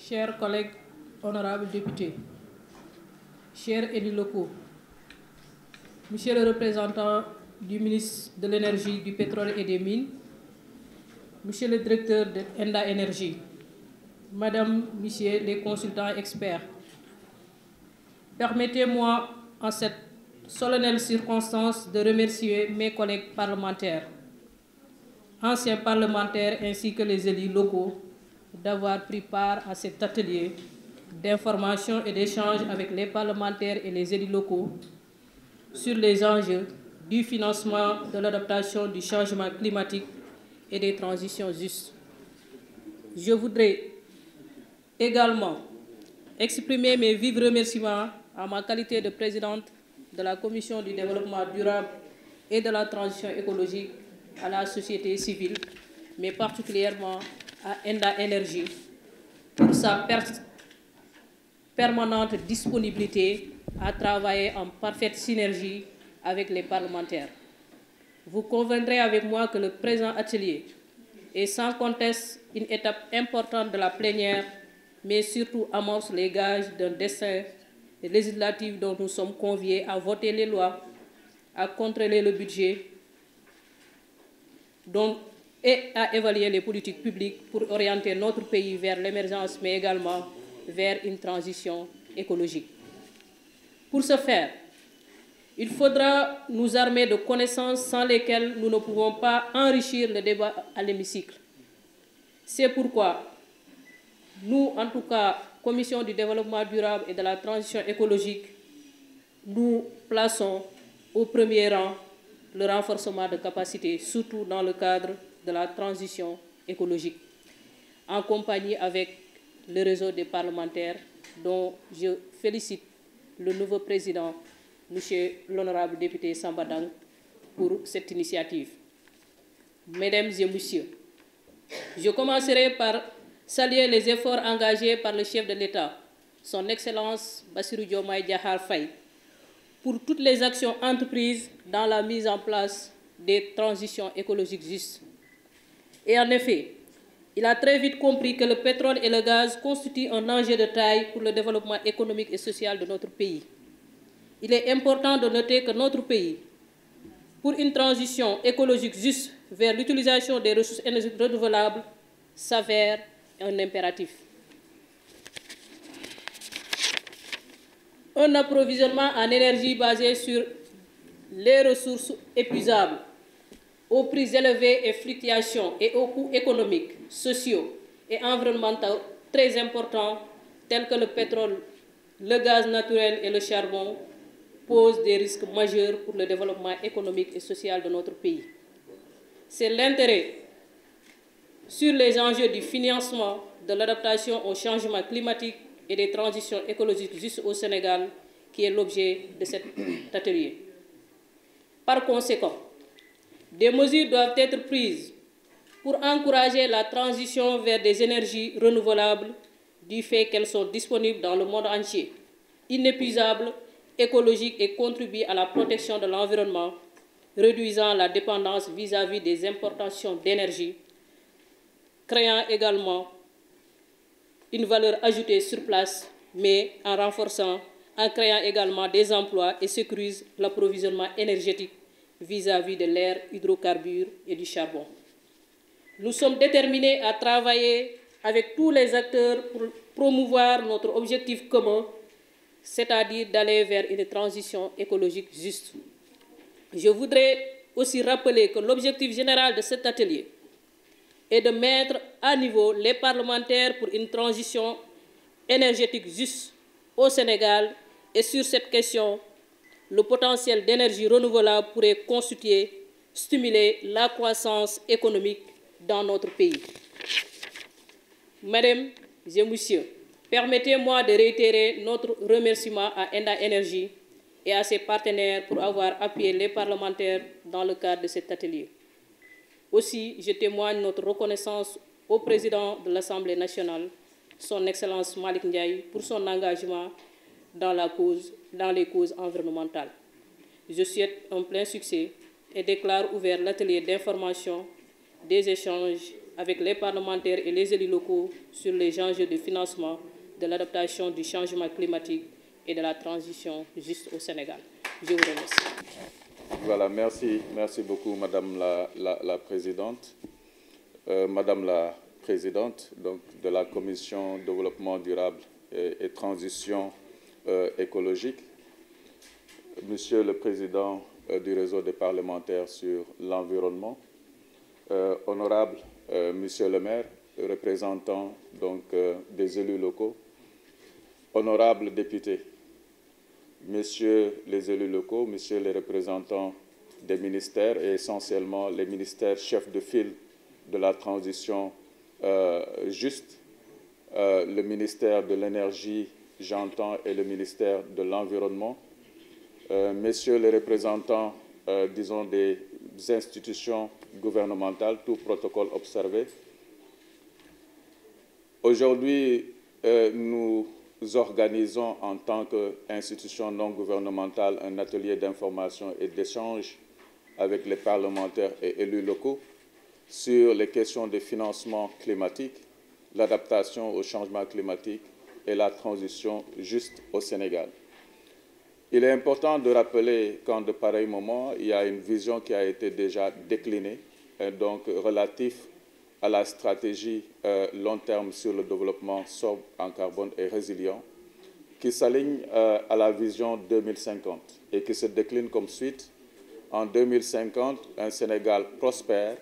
chers collègues honorables députés, chers élus locaux, monsieur le représentant du ministre de l'Énergie, du Pétrole et des Mines, monsieur le directeur de Enda Énergie, madame, messieurs les consultants experts, permettez-moi en cette solennelle circonstance de remercier mes collègues parlementaires, anciens parlementaires ainsi que les élus locaux d'avoir pris part à cet atelier d'information et d'échange avec les parlementaires et les élus locaux sur les enjeux du financement de l'adaptation du changement climatique et des transitions justes. Je voudrais également exprimer mes vifs remerciements à ma qualité de présidente de la Commission du développement durable et de la transition écologique à la société civile, mais particulièrement à Enda Énergie pour sa permanente disponibilité à travailler en parfaite synergie avec les parlementaires. Vous conviendrez avec moi que le présent atelier est sans conteste une étape importante de la plénière, mais surtout amorce les gages d'un destin législatif dont nous sommes conviés à voter les lois, à contrôler le budget et à évaluer les politiques publiques pour orienter notre pays vers l'émergence, mais également vers une transition écologique. Pour ce faire, il faudra nous armer de connaissances sans lesquelles nous ne pouvons pas enrichir le débat à l'hémicycle. C'est pourquoi nous, en tout cas, Commission du développement durable et de la transition écologique, nous plaçons au premier rang le renforcement de capacités, surtout dans le cadre de la transition écologique, en compagnie avec le réseau des parlementaires dont je félicite le nouveau président, M. l'honorable député Samba Dang, pour cette initiative. Mesdames et messieurs, je commencerai par saluer les efforts engagés par le chef de l'État, son Excellence Bassirou Diomaye Diakhar Faye, pour toutes les actions entreprises dans la mise en place des transitions écologiques justes. Et en effet, il a très vite compris que le pétrole et le gaz constituent un enjeu de taille pour le développement économique et social de notre pays. Il est important de noter que notre pays, pour une transition écologique juste vers l'utilisation des ressources énergétiques renouvelables, s'avère un impératif. Un approvisionnement en énergie basé sur les ressources épuisables, aux prix élevés et fluctuations et aux coûts économiques, sociaux et environnementaux très importants, tels que le pétrole, le gaz naturel et le charbon, posent des risques majeurs pour le développement économique et social de notre pays. C'est l'intérêt sur les enjeux du financement de l'adaptation au changement climatique et des transitions écologiques justes au Sénégal qui est l'objet de cet atelier. Par conséquent, des mesures doivent être prises pour encourager la transition vers des énergies renouvelables du fait qu'elles sont disponibles dans le monde entier, inépuisables, écologiques et contribuent à la protection de l'environnement, réduisant la dépendance vis-à-vis des importations d'énergie, créant également une valeur ajoutée sur place, mais en créant également des emplois et sécurise l'approvisionnement énergétique vis-à-vis de l'air, hydrocarbures et du charbon. Nous sommes déterminés à travailler avec tous les acteurs pour promouvoir notre objectif commun, c'est-à-dire d'aller vers une transition écologique juste. Je voudrais aussi rappeler que l'objectif général de cet atelier est de mettre à niveau les parlementaires pour une transition énergétique juste au Sénégal. Et sur cette question, le potentiel d'énergie renouvelable pourrait stimuler la croissance économique dans notre pays. Mesdames et messieurs, permettez-moi de réitérer notre remerciement à Enda Énergie et à ses partenaires pour avoir appuyé les parlementaires dans le cadre de cet atelier. Aussi, je témoigne notre reconnaissance au président de l'Assemblée nationale, son Excellence Malick Ndiaye, pour son engagement dans les causes environnementales. Je souhaite un plein succès et déclare ouvert l'atelier d'information, des échanges avec les parlementaires et les élus locaux sur les enjeux de financement de l'adaptation du changement climatique et de la transition juste au Sénégal. Je vous remercie. Voilà, merci beaucoup, Madame la Présidente. Madame la Présidente donc, de la Commission Développement durable et Transition écologique, Monsieur le Président du réseau des parlementaires sur l'environnement, honorable Monsieur le maire, représentant donc, des élus locaux, honorables députés, messieurs les élus locaux, messieurs les représentants des ministères et essentiellement les ministères chefs de file de la transition juste, le ministère de l'énergie, j'entends, et le ministère de l'environnement, messieurs les représentants, disons, des institutions gouvernementales, tout protocole observé. Aujourd'hui, nous organisons en tant qu'institution non gouvernementale un atelier d'information et d'échange avec les parlementaires et élus locaux sur les questions de financement climatique, l'adaptation au changement climatique et la transition juste au Sénégal. Il est important de rappeler qu'en de pareils moments, il y a une vision qui a été déjà déclinée, donc relative à la stratégie long terme sur le développement sobre en carbone et résilient, qui s'aligne à la vision 2050 et qui se décline comme suite. En 2050, un Sénégal prospère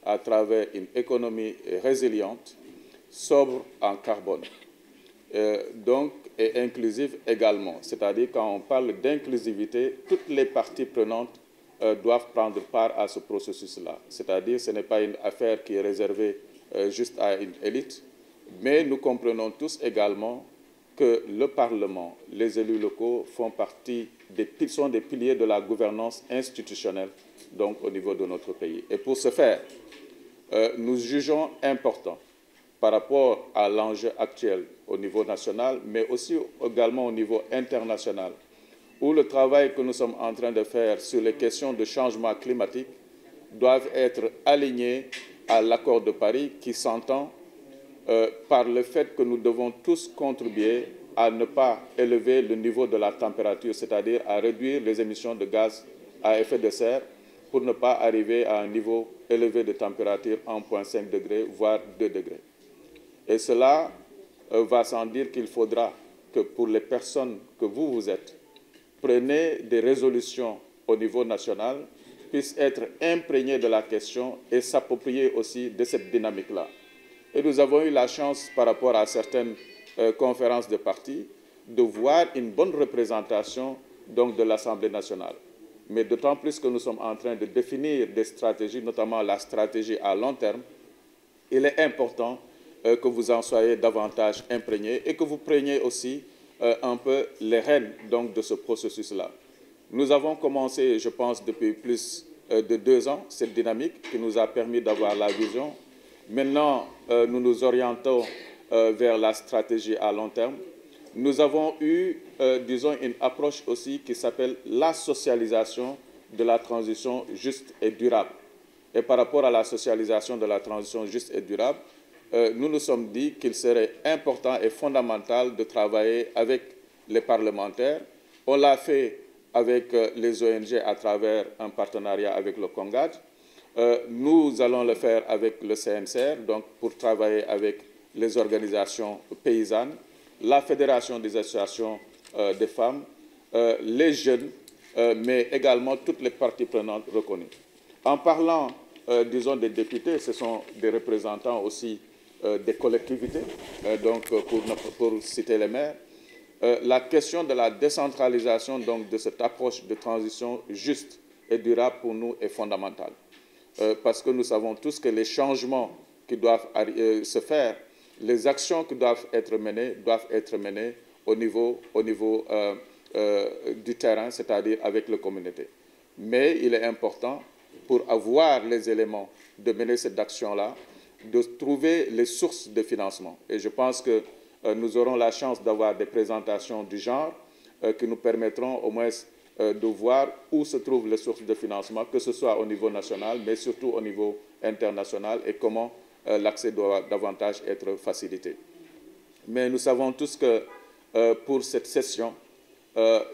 à travers une économie résiliente, sobre en carbone, donc et inclusive également. C'est-à-dire quand on parle d'inclusivité, toutes les parties prenantes doivent prendre part à ce processus-là. C'est-à-dire que ce n'est pas une affaire qui est réservée juste à une élite, mais nous comprenons tous également que le Parlement, les élus locaux sont des piliers de la gouvernance institutionnelle donc, au niveau de notre pays. Et pour ce faire, nous jugeons important par rapport à l'enjeu actuel au niveau national, mais aussi également au niveau international, où le travail que nous sommes en train de faire sur les questions de changement climatique doivent être alignés à l'accord de Paris qui s'entend par le fait que nous devons tous contribuer à ne pas élever le niveau de la température, c'est-à-dire à réduire les émissions de gaz à effet de serre pour ne pas arriver à un niveau élevé de température 1,5 degré, voire 2 degrés. Et cela va sans dire qu'il faudra que pour les personnes que vous êtes, prenez des résolutions au niveau national, puissent être imprégnées de la question et s'approprier aussi de cette dynamique-là. Et nous avons eu la chance, par rapport à certaines conférences de partis, de voir une bonne représentation donc, de l'Assemblée nationale. Mais d'autant plus que nous sommes en train de définir des stratégies, notamment la stratégie à long terme, il est important que vous en soyez davantage imprégnés et que vous preniez aussi un peu les rênes donc, de ce processus-là. Nous avons commencé, je pense, depuis plus de 2 ans, cette dynamique qui nous a permis d'avoir la vision. Maintenant, nous nous orientons vers la stratégie à long terme. Nous avons eu, disons, une approche aussi qui s'appelle la socialisation de la transition juste et durable. Et par rapport à la socialisation de la transition juste et durable, nous nous sommes dit qu'il serait important et fondamental de travailler avec les parlementaires. On l'a fait avec les ONG à travers un partenariat avec le CONGAD. Nous allons le faire avec le CNCR, donc pour travailler avec les organisations paysannes, la Fédération des associations des femmes, les jeunes, mais également toutes les parties prenantes reconnues. En parlant, disons, des députés, ce sont des représentants aussi des collectivités, donc pour citer les maires. La question de la décentralisation donc, de cette approche de transition juste et durable pour nous est fondamentale. Parce que nous savons tous que les changements qui doivent se faire, les actions qui doivent être menées au niveau du terrain, c'est-à-dire avec les communautés. Mais il est important, pour avoir les éléments de mener cette action-là, de trouver les sources de financement. Et je pense que nous aurons la chance d'avoir des présentations du genre qui nous permettront au moins de voir où se trouvent les sources de financement, que ce soit au niveau national, mais surtout au niveau international, et comment l'accès doit davantage être facilité. Mais nous savons tous que pour cette session,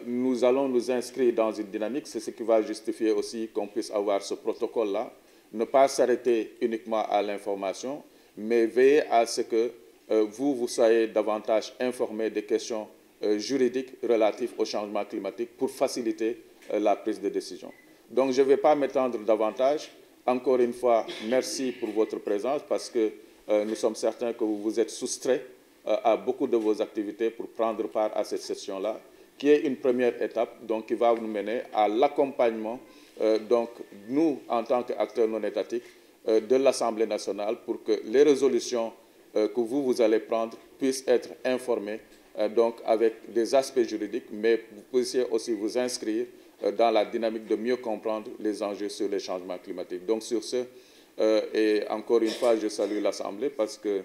nous allons nous inscrire dans une dynamique. C'est ce qui va justifier aussi qu'on puisse avoir ce protocole-là. Ne pas s'arrêter uniquement à l'information, mais veiller à ce que vous soyez davantage informés des questions juridiques relatives au changement climatique pour faciliter la prise de décision. Donc je ne vais pas m'étendre davantage. Encore une fois, merci pour votre présence parce que nous sommes certains que vous vous êtes soustraits à beaucoup de vos activités pour prendre part à cette session-là, qui est une première étape, donc qui va nous mener à l'accompagnement, donc nous, en tant qu'acteurs non étatiques, de l'Assemblée nationale pour que les résolutions que vous allez prendre puissent être informées, donc avec des aspects juridiques, mais vous puissiez aussi vous inscrire dans la dynamique de mieux comprendre les enjeux sur les changements climatiques. Donc sur ce, et encore une fois, je salue l'Assemblée parce que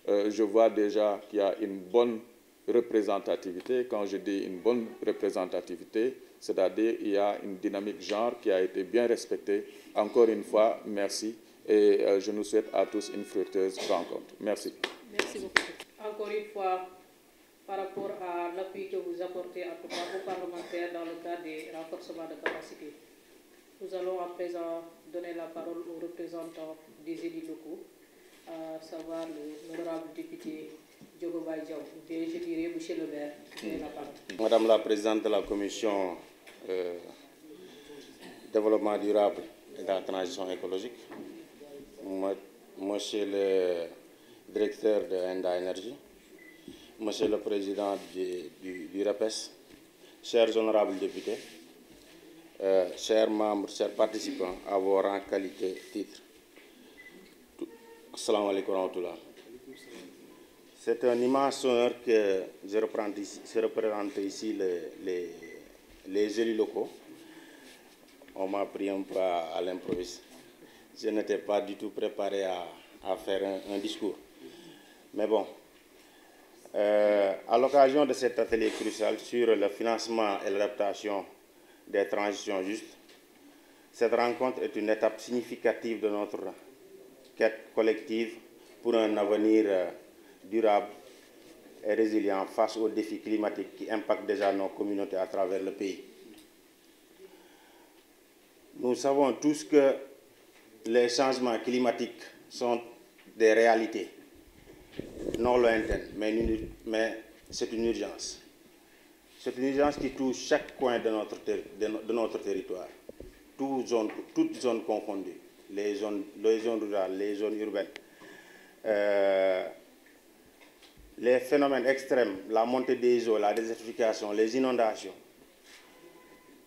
je vois déjà qu'il y a une bonne représentativité. Quand je dis une bonne représentativité, c'est-à-dire qu'il y a une dynamique genre qui a été bien respectée. Encore une fois, merci et je nous souhaite à tous une fructueuse rencontre. Merci. Merci beaucoup. Encore une fois, par rapport à l'appui que vous apportez en tout cas aux parlementaires dans le cadre des renforcements de capacité, nous allons à présent donner la parole aux représentants des élus locaux, à savoir l'honorable député Diogo Diaw, ou bien je dirais M. le maire, la parole. Madame la présidente de la commission développement durable et de la transition écologique, monsieur le directeur de Enda Énergie, monsieur le président du RAPES, chers honorables députés, chers membres, chers participants à vos rangs, qualité, titres. Assalamu alaikum wa rahmatullah. C'est un immense honneur que je représente ici les élus locaux. On m'a pris un peu à l'improviste. Je n'étais pas du tout préparé à faire un discours. Mais bon, à l'occasion de cet atelier crucial sur le financement et l'adaptation des transitions justes, cette rencontre est une étape significative de notre quête collective pour un avenir durable et résilient face aux défis climatiques qui impactent déjà nos communautés à travers le pays. Nous savons tous que les changements climatiques sont des réalités non lointaines, mais c'est une urgence. C'est une urgence qui touche chaque coin de notre territoire, toutes zones confondues, les zones rurales, les zones urbaines. Les phénomènes extrêmes, la montée des eaux, la désertification, les inondations,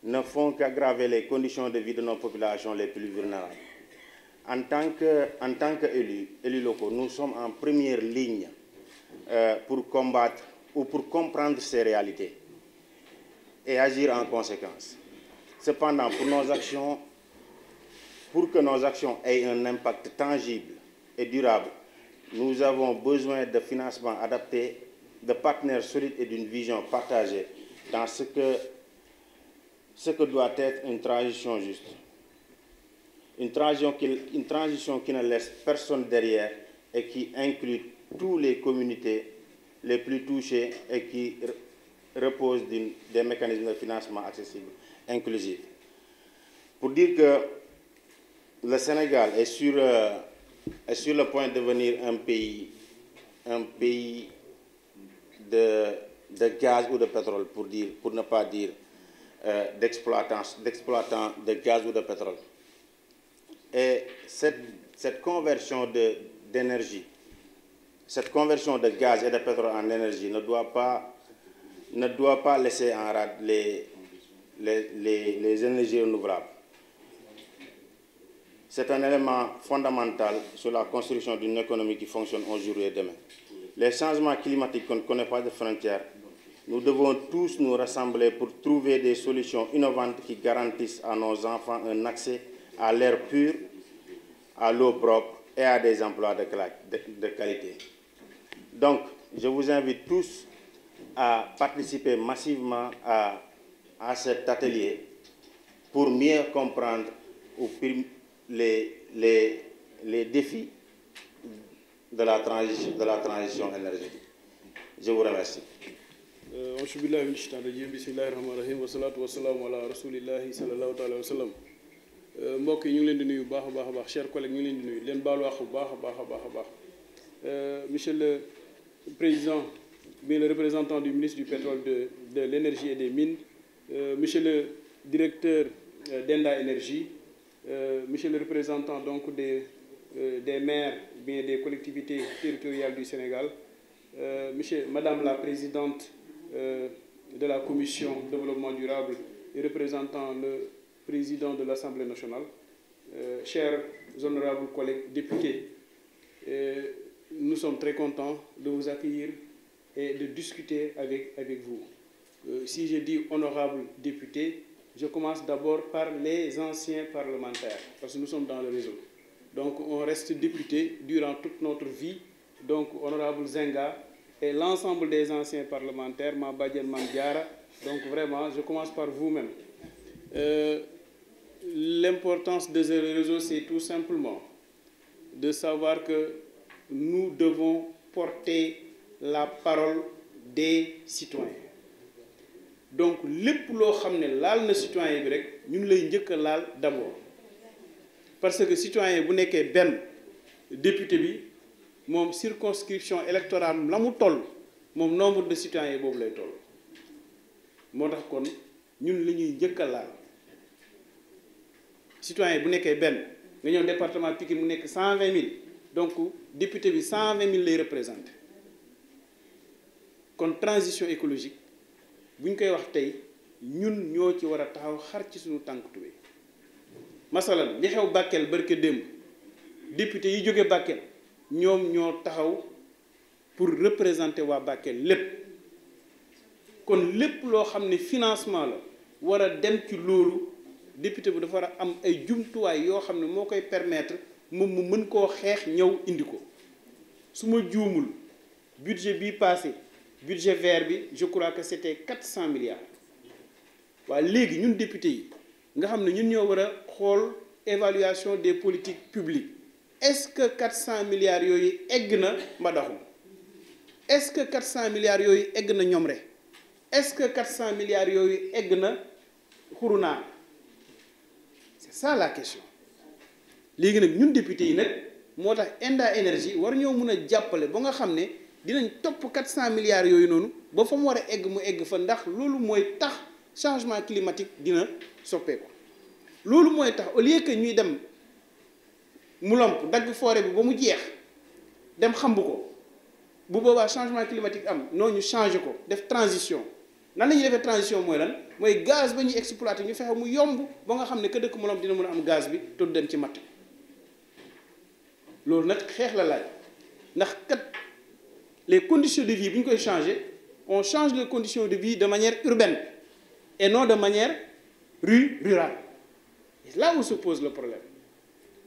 ne font qu'aggraver les conditions de vie de nos populations les plus vulnérables. En tant qu'élus locaux, nous sommes en première ligne pour combattre ou pour comprendre ces réalités et agir en conséquence. Cependant, pour que nos actions aient un impact tangible et durable, nous avons besoin de financements adaptés, de partenaires solides et d'une vision partagée dans ce que doit être une transition juste. Une transition qui ne laisse personne derrière et qui inclut toutes les communautés les plus touchées et qui repose des mécanismes de financement accessibles, inclusifs. Pour dire que le Sénégal est sur le point de devenir un pays de gaz ou de pétrole, pour ne pas dire d'exploitant de gaz ou de pétrole. Et cette conversion d'énergie, cette conversion de gaz et de pétrole en énergie ne doit pas laisser en rade les énergies renouvelables. C'est un élément fondamental sur la construction d'une économie qui fonctionne aujourd'hui et demain. Les changements climatiques ne connaissent pas de frontières. Nous devons tous nous rassembler pour trouver des solutions innovantes qui garantissent à nos enfants un accès à l'air pur, à l'eau propre et à des emplois de qualité. Donc, je vous invite tous à participer massivement à cet atelier pour mieux comprendre les défis de la transition énergétique. Je vous remercie. auzu billaahi mina shaytaani rajiim bismillaahi rahmaani rahiim wasalaatu wasalaamu ala rasulillahi sallallahu taala wa sallam. mbokk yi ñu ngi leen di nuyu bu baax a baax a baax chers collègues ñu ngi leen di nuyu leen baalu wax bu baax a baax a baax a baax monsieur le président bien le représentant du ministre du pétrole de l'énergie et des mines, monsieur le directeur d'Enda Énergie, monsieur le représentant donc des maires bien des collectivités territoriales du Sénégal, madame la présidente de la commission développement durable et représentant le président de l'Assemblée nationale, chers honorables collègues députés, nous sommes très contents de vous accueillir et de discuter avec vous. Si je dis honorables députés, je commence d'abord par les anciens parlementaires, parce que nous sommes dans le réseau. Donc on reste député durant toute notre vie. Donc honorable Zenga et l'ensemble des anciens parlementaires, Mabadien Mamdiara. Donc vraiment, je commence par vous-même. L'importance de ce réseau, c'est tout simplement de savoir que nous devons porter la parole des citoyens. Donc lépp loo xam ne laal na citoyen bi rek ñun lay njëkk a laal d'abord parce que citoyen bu nekkee benn député bi moom circonscription électorale la mu toll moom nombre de citoyens boobu lay toll moo tax kon ñun la ñuy njëkk a laal citoyen bu nekkee benn nga ñëw département Pikine mu nekk 120 000 donc député bi 120 000 lay représenté kon transition écologique bu ñu koy wax tey ñun ñoo ci war a taxaw xar ci suñu tànk tubéy masalan li xew Bakel barke démb député yi jóge Bakel ñoom ñoo taxaw pour représenter waa Bakel lépp kon lépp loo xam ne financement la war a dem ci loolu député bi dafa war a am ay jumtuwaay yoo xam ne moo koy permettre moom mu mën koo xeex ñëw indi ko su ma juumul budget bii passé budget vert bi je crois que c'était 400 milliards waaye léegi ñun député yi nga xam ne ñun ñoo war a xool évaluation des politiques publiques est-ce que 400 milliards yooyu egg na Mbadakhoune est-ce que 400 milliards yooyu egg na Ñomre est-ce que 400 milliards yooyu egg na Xurunaa c'est ça la question léegi nag ñun député yi nag moo tax Enda Énergie war ñoo mën a jàppale ba nga xam ne dinañ topp 400 milliards yooyu noonu ba fa mu war a egg mu egg fa ndax loolu mooy tax changement climatique dina soppeeku loolu mooy tax au lieu que ñuy dem mu lomp dagg forêt bi ba mu jeex dem xamb ko bu boobaa changement climatique am noo ñu changé ko def transition nan la ñuy defee transition mooy lan mooy gaz ba ñuy exploité ñu fexe mu yomb ba nga xam ne que dëkk mu lomp dina mën a am gaz bi te du dem ci matt loolu nag xeex la laaj ndax kat les conditions de vie bu ñu koy changer on change les conditions de vie de manière urbaine et non de manière rurale et là où se pose le problème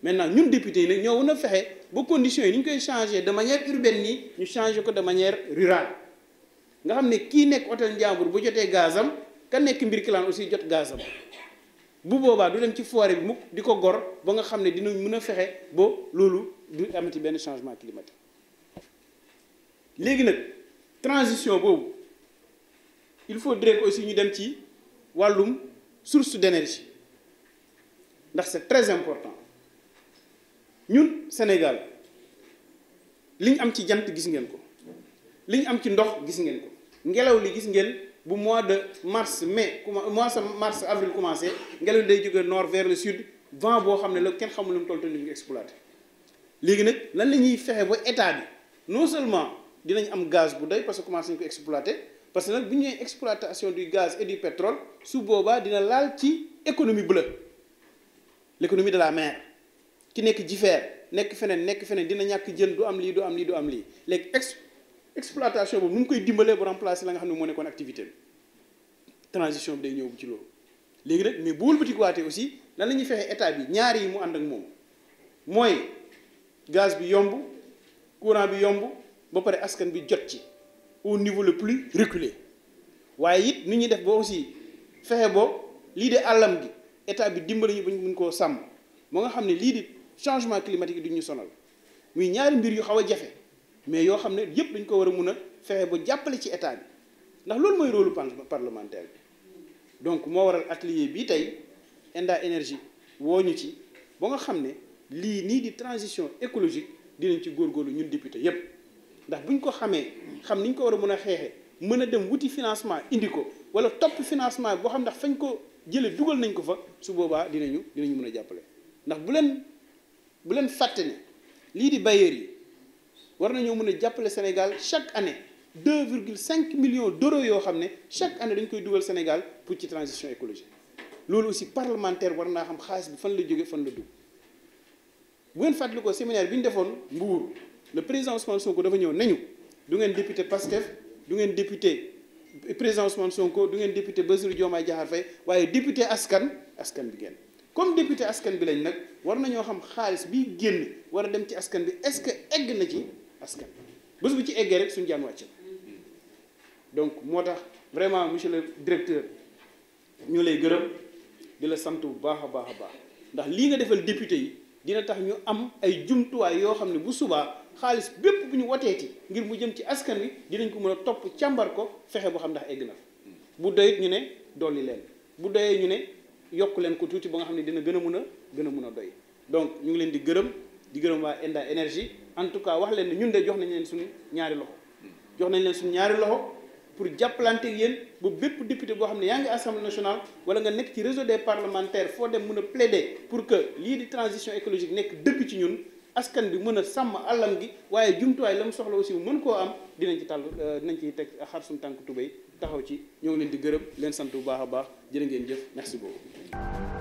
maintenant ñun députés yi nag ñoo mën a fexe ba conditions yi ni ñu koy changer de manière urbaine nii ñu changer ko de manière rurale nga xam ne kii nekk hôtel Ndiambour bu jotee gazam ka nekk Mbirkilaan aussi jot gazam bu boobaa du dem ci forêt bi mukk di ko gor ba nga xam ne dinañ mën a fexe ba loolu du amati benn changement climatique léegi nag transition boobu il faudrait que aussi ñu dem ci wàllum source d'énergie ndax c'est très important ñun Sénégal li ñu am ci jant gis ngeen ko li ñu am ci ndox gis ngeen ko ngelaw li gis ngeen bu mois de mars mars avril commencé ngelaw li day jóge nord vers le sud vent boo xam ne la kenn xamul lu mu toll te ñu ngi exploité léegi nag lan la ñuy fexe ba état bi non seulement dinañ am gaz bu doy parce que commencé nañ ko exploiter parce que nag bu ñu nee exploitation du gaz et du pétrole su boobaa dina laal ci économie bleue l'économie de la mer ki nekk Jifeer nekk feneen dina ñàkk jën du am lii du am lii du am lii léegi exploitation boobu nu mu koy dimbalee bu remplacer la nga xam ne moo nekkoon activité bi transition bi day ñëw ci loolu léegi nag mais bu wëlbatikuwaatee aussi lan la ñuy fexe état bi ñaar yi mu ànd ak moom mooy gaz bi yomb courant bi yomb ba pare askan bi jot ci au niveau le plus reculé waaye it ni ñuy def ba aussi fexe ba lii de àllam gi état bi dimbali ñu ba ñu mën koo sàmm moo nga xam ne lii di changement climatique du ñu sonal muy ñaari mbir yu xaw a jafe mais yoo xam ne yëpp dañ ko war a mun a fexe ba jàppale ci état bi ndax loolu mooy rôle parlementaire bi donc moo waral atelier bii tey Enda Énergie woo ñu ci ba nga xam ne lii nii di transition écologique dinañ ci góorgóorlu ñun député yépp ndax buñ ko xamee xam niñ ko war a mën a xeexee mën a dem wuti financement indi ko wala topp financement boo xam ndax fañ ko jële dugal nañ ko fa su boobaa dinañu mën a jàppale ndax bu leen fàtte ne lii di bailleurs yi war nañoo mën a jàppale Sénégal chaque année 2,5 millions d'euros yoo xam ne chaque année dañ koy dugal Sénégal pour ci transition écologique loolu aussi parlementaire war naa xam xaalis bi fan la jóge fan la dugg bu ngeen fàttali ko séminaire bi ñu defoon Mbour le président Ousmane Sonko dafa ñëw nañu du ngeen député Pastef du ngeen député président Ousmane Sonko du ngeen député Bassirou Diomaye Diakhar Faye waaye député askan bi ngeen comme député askan bi lañ nag war nañoo xam xaalis bi génn war a dem ci askan bi est-ce que egg na ci askan bés bu ci eggee rek suñu jaan wàcc donc moo tax vraiment monsieur le directeur ñu lay gërëm di la sant bu baax a baax ndax lii nga defal député yi dina tax ñu am ay jumtuwaay yoo xam ne bu subaa xaalis bépp bu ñu wateeti ngir mu jëm ci askan wi dinañ ko mën a topp càmbar ko fexe boo xam ndax egg na fa bu doyit ñu ne dolli leen bu doyee ñu ne yokk leen ko tuuti ba nga xam ne dina gën a mun a doy donc ñu ngi leen di gërëm waa Enda Énergie en tout cas wax leen ne ñun de jox nañ leen suñu ñaari loxo pour jàppalante ak yéen ba bépp député boo xam ne yaa ngi assemblée nationale wala nga nekk ci réseau des parlementaires foo dem mën a plaider pour que lii di transition écologique nekk dëgg ci ñun askan bi mën a sàmm àllam gi waaye jumtuwaay la mu soxla aussi mu mën koo am dinañ ci teg xar suñu tànk tubéy taxaw ci ñoo ngi leen di gërëm leen sant bu baax a baax jërë ngeen jëf merci beaucoup